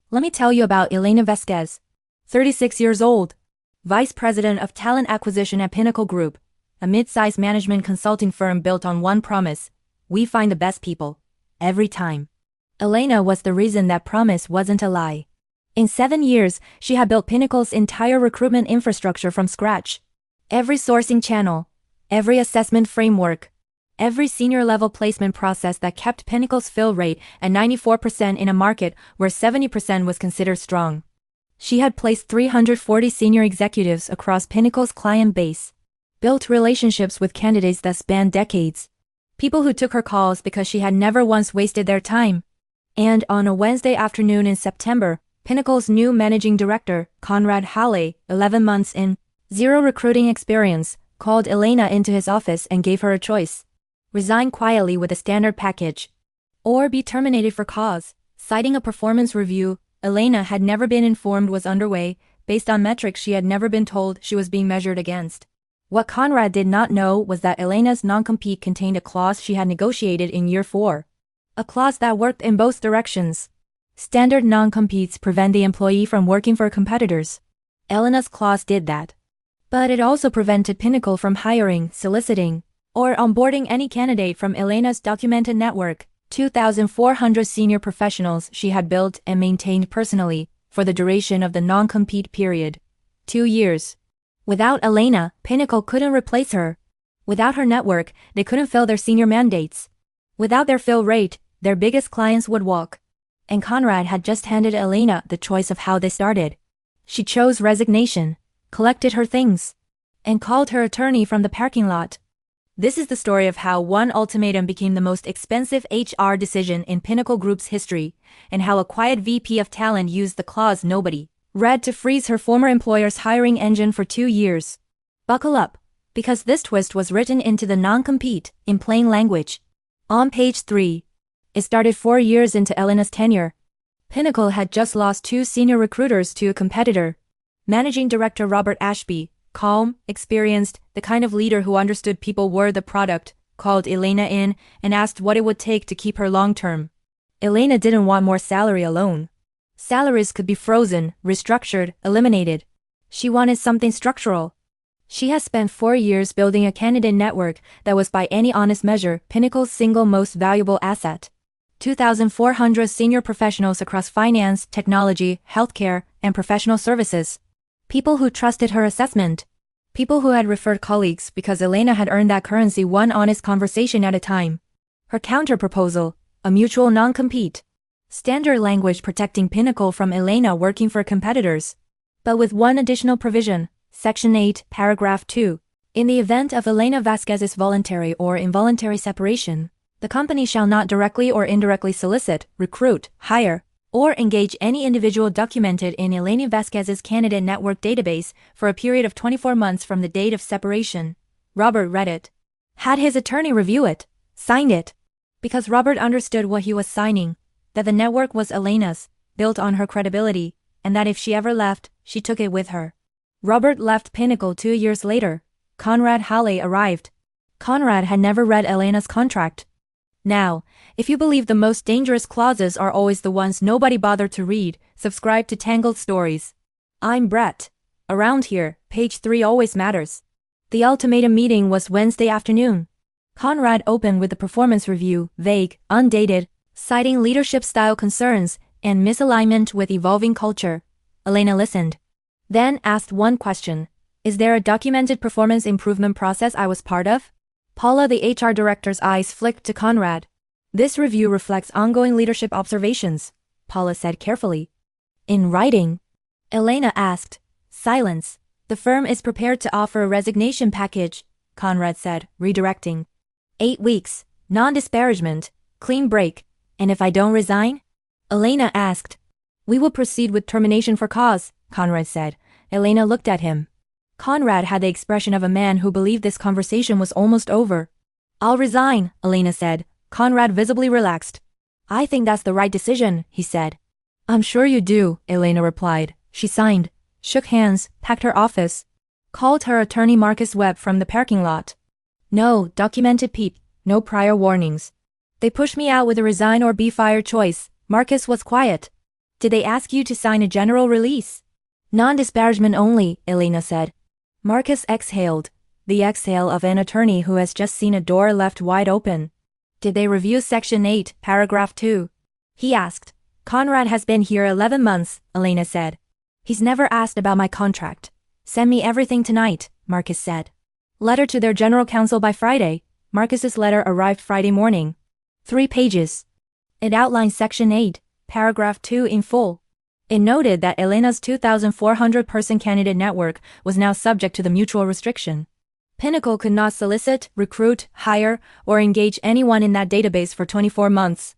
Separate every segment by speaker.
Speaker 1: Let me tell you about Elena Vasquez, 36 years old, Vice President of Talent Acquisition at Pinnacle Group, a mid-sized management consulting firm built on one promise: we find the best people, every time. Elena was the reason that promise wasn't a lie. In 7 years, she had built Pinnacle's entire recruitment infrastructure from scratch. Every sourcing channel, every assessment framework, every senior-level placement process that kept Pinnacle's fill rate at 94% in a market where 70% was considered strong. She had placed 340 senior executives across Pinnacle's client base, built relationships with candidates that spanned decades, people who took her calls because she had never once wasted their time. And on a Wednesday afternoon in September, Pinnacle's new managing director, Conrad Hale, 11 months in, zero recruiting experience, called Elena into his office and gave her a choice: resign quietly with a standard package, or be terminated for cause. Citing a performance review Elena had never been informed was underway, based on metrics she had never been told she was being measured against. What Conrad did not know was that Elena's non-compete contained a clause she had negotiated in year 4. A clause that worked in both directions. Standard non-competes prevent the employee from working for competitors. Elena's clause did that. But it also prevented Pinnacle from hiring, soliciting, or onboarding any candidate from Elena's documented network, 2,400 senior professionals she had built and maintained personally, for the duration of the non-compete period. 2 years. Without Elena, Pinnacle couldn't replace her. Without her network, they couldn't fill their senior mandates. Without their fill rate, their biggest clients would walk. And Conrad had just handed Elena the choice of how they started. She chose resignation, collected her things, and called her attorney from the parking lot. This is the story of how one ultimatum became the most expensive HR decision in Pinnacle Group's history, and how a quiet VP of talent used the clause nobody read to freeze her former employer's hiring engine for 2 years. Buckle up, because this twist was written into the non-compete in plain language. On page 3. It started 4 years into Elena's tenure. Pinnacle had just lost 2 senior recruiters to a competitor. Managing Director Robert Ashby, calm, experienced, the kind of leader who understood people were the product, called Elena in and asked what it would take to keep her long-term. Elena didn't want more salary alone. Salaries could be frozen, restructured, eliminated. She wanted something structural. She has spent 4 years building a candidate network that was by any honest measure Pinnacle's single most valuable asset. 2,400 senior professionals across finance, technology, healthcare, and professional services. People who trusted her assessment. People who had referred colleagues because Elena had earned that currency one honest conversation at a time. Her counter-proposal, a mutual non-compete. Standard language protecting Pinnacle from Elena working for competitors. But with one additional provision, Section 8, Paragraph 2. In the event of Elena Vasquez's voluntary or involuntary separation, the company shall not directly or indirectly solicit, recruit, hire, or engage any individual documented in Elena Vasquez's candidate network database for a period of 24 months from the date of separation. Robert read it. Had his attorney review it. Signed it. Because Robert understood what he was signing, that the network was Elena's, built on her credibility, and that if she ever left, she took it with her. Robert left Pinnacle 2 years later. Conrad Hale arrived. Conrad had never read Elena's contract. Now, if you believe the most dangerous clauses are always the ones nobody bothered to read, subscribe to Tangled Stories. I'm Brett. Around here, page 3 always matters. The ultimatum meeting was Wednesday afternoon. Conrad opened with the performance review, vague, undated, citing leadership style concerns and misalignment with evolving culture. Elena listened. Then asked one question. Is there a documented performance improvement process I was part of? Paula, the HR director's eyes flicked to Conrad. This review reflects ongoing leadership observations, Paula said carefully. In writing? Elena asked. Silence. The firm is prepared to offer a resignation package, Conrad said, redirecting. 8 weeks, non-disparagement, clean break. And if I don't resign? Elena asked. We will proceed with termination for cause, Conrad said. Elena looked at him. Conrad had the expression of a man who believed this conversation was almost over. I'll resign, Elena said. Conrad visibly relaxed. I think that's the right decision, he said. I'm sure you do, Elena replied. She signed, shook hands, packed her office, called her attorney Marcus Webb from the parking lot. No, documented peep, no prior warnings. They pushed me out with a resign or be fired choice. Marcus was quiet. Did they ask you to sign a general release? Non-disparagement only, Elena said. Marcus exhaled, the exhale of an attorney who has just seen a door left wide open. Did they review Section 8, Paragraph 2? He asked. Conrad has been here 11 months, Elena said. He's never asked about my contract. Send me everything tonight, Marcus said. Letter to their general counsel by Friday. Marcus's letter arrived Friday morning. 3 pages. It outlined Section 8, Paragraph 2 in full. It noted that Elena's 2,400-person candidate network was now subject to the mutual restriction. Pinnacle could not solicit, recruit, hire, or engage anyone in that database for 24 months.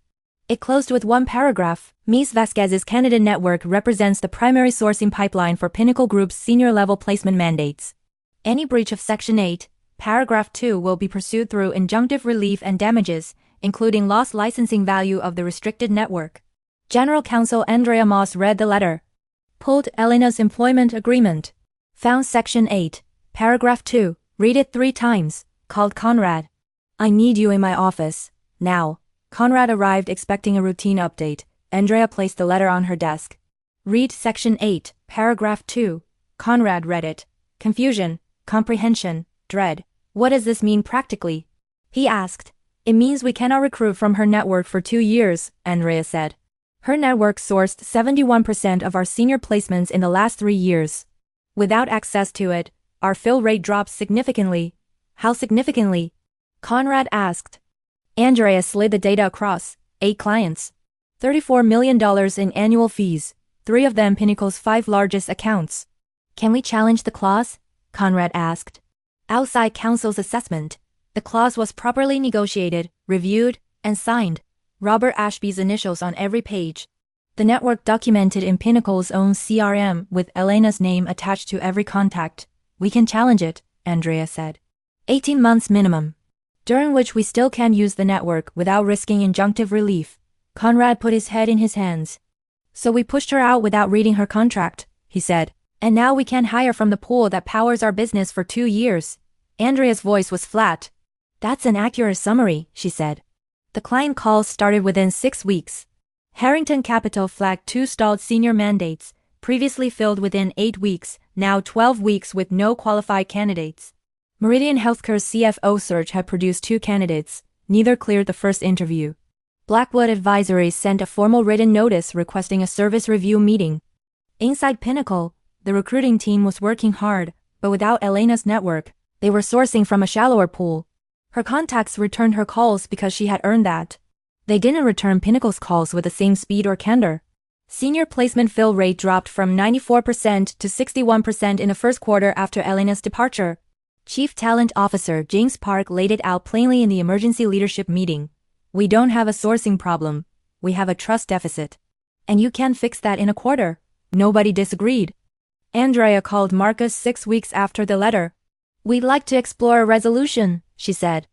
Speaker 1: It closed with 1 paragraph. Ms. Vasquez's candidate network represents the primary sourcing pipeline for Pinnacle Group's senior-level placement mandates. Any breach of Section 8, Paragraph 2 will be pursued through injunctive relief and damages, including lost licensing value of the restricted network. General Counsel Andrea Moss read the letter. Pulled Elena's employment agreement. Found Section 8, Paragraph 2, read it 3 times, called Conrad. I need you in my office, now. Conrad arrived expecting a routine update. Andrea placed the letter on her desk. Read Section 8, Paragraph 2. Conrad read it. Confusion, comprehension, dread. What does this mean practically? He asked. It means we cannot recruit from her network for 2 years, Andrea said. Her network sourced 71% of our senior placements in the last 3 years. Without access to it, our fill rate drops significantly. How significantly? Conrad asked. Andrea slid the data across. 8 clients. $34 million in annual fees, 3 of them Pinnacle's 5 largest accounts. Can we challenge the clause? Conrad asked. Outside counsel's assessment. The clause was properly negotiated, reviewed, and signed. Robert Ashby's initials on every page. The network documented in Pinnacle's own CRM with Elena's name attached to every contact. We can challenge it, Andrea said. 18 months minimum. During which we still can use the network without risking injunctive relief. Conrad put his head in his hands. So we pushed her out without reading her contract, he said. And now we can hire from the pool that powers our business for 2 years. Andrea's voice was flat. That's an accurate summary, she said. The client calls started within 6 weeks. Harrington Capital flagged 2 stalled senior mandates, previously filled within 8 weeks, now 12 weeks with no qualified candidates. Meridian Healthcare's CFO search had produced 2 candidates, neither cleared the first interview. Blackwood Advisory sent a formal written notice requesting a service review meeting. Inside Pinnacle, the recruiting team was working hard, but without Elena's network, they were sourcing from a shallower pool. Her contacts returned her calls because she had earned that. They didn't return Pinnacle's calls with the same speed or candor. Senior placement fill rate dropped from 94% to 61% in the first quarter after Elena's departure. Chief Talent Officer James Park laid it out plainly in the emergency leadership meeting. We don't have a sourcing problem. We have a trust deficit. And you can't fix that in a quarter. Nobody disagreed. Andrea called Marcus 6 weeks after the letter. We'd like to explore a resolution, she said.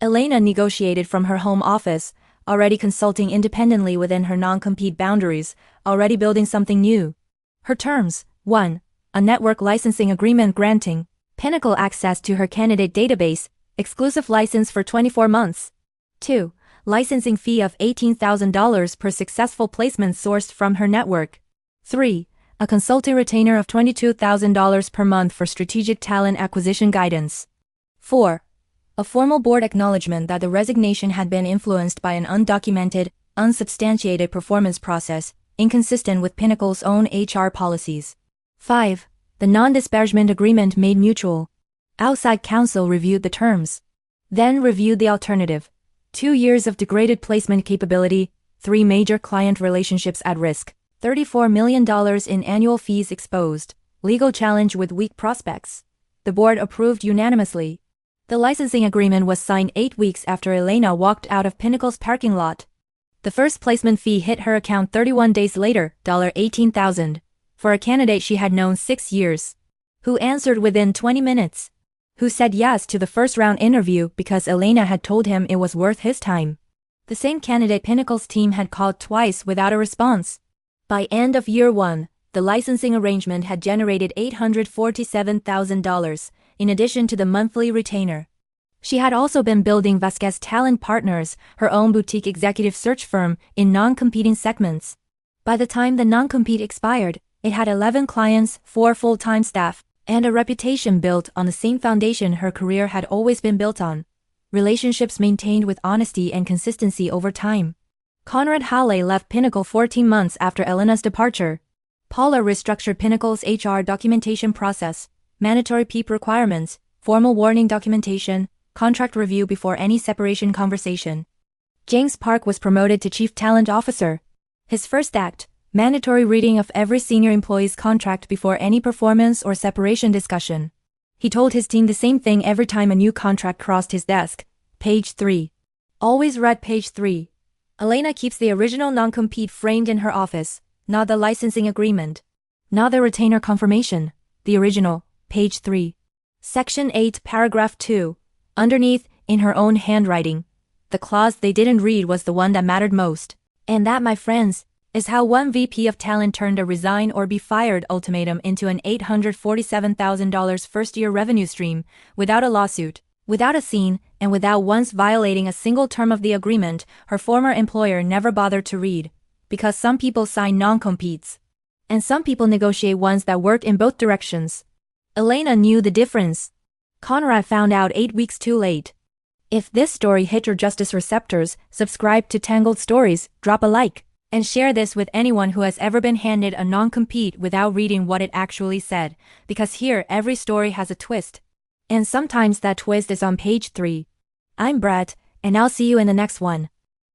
Speaker 1: Elena negotiated from her home office, already consulting independently within her non-compete boundaries, already building something new. Her terms: 1. A network licensing agreement granting Pinnacle access to her candidate database, exclusive license for 24 months. 2. Licensing fee of $18,000 per successful placement sourced from her network. 3. A consulting retainer of $22,000 per month for strategic talent acquisition guidance. 4. A formal board acknowledgement that the resignation had been influenced by an undocumented, unsubstantiated performance process, inconsistent with Pinnacle's own HR policies. 5. The non-disparagement agreement made mutual. Outside counsel reviewed the terms. Then reviewed the alternative. 2 years of degraded placement capability, 3 major client relationships at risk, $34 million in annual fees exposed, legal challenge with weak prospects. The board approved unanimously. The licensing agreement was signed 8 weeks after Elena walked out of Pinnacle's parking lot. The first placement fee hit her account 31 days later, $18,000, for a candidate she had known 6 years. Who answered within 20 minutes. Who said yes to the first-round interview because Elena had told him it was worth his time. The same candidate Pinnacle's team had called twice without a response. By end of year 1, the licensing arrangement had generated $847,000, in addition to the monthly retainer. She had also been building Vasquez Talent Partners, her own boutique executive search firm, in non-competing segments. By the time the non-compete expired, it had 11 clients, 4 full-time staff, and a reputation built on the same foundation her career had always been built on. Relationships maintained with honesty and consistency over time. Conrad Hale left Pinnacle 14 months after Elena's departure. Paula restructured Pinnacle's HR documentation process, mandatory PEEP requirements, formal warning documentation, contract review before any separation conversation. James Park was promoted to Chief Talent Officer. His first act, mandatory reading of every senior employee's contract before any performance or separation discussion. He told his team the same thing every time a new contract crossed his desk. Page 3. Always read page 3. Elena keeps the original non-compete framed in her office, not the licensing agreement. Not the retainer confirmation, the original, page 3. Section 8, paragraph 2. Underneath, in her own handwriting. The clause they didn't read was the one that mattered most. And that, my friends, is how one VP of talent turned a resign or be fired ultimatum into an $847,000 first-year revenue stream, without a lawsuit, without a scene, and without once violating a single term of the agreement her former employer never bothered to read. Because some people sign non-competes. And some people negotiate ones that work in both directions. Elena knew the difference. Conrad found out 8 weeks too late. If this story hit your justice receptors, subscribe to Tangled Stories, drop a like, and share this with anyone who has ever been handed a non-compete without reading what it actually said, because here every story has a twist. And sometimes that twist is on page 3. I'm Brett, and I'll see you in the next one.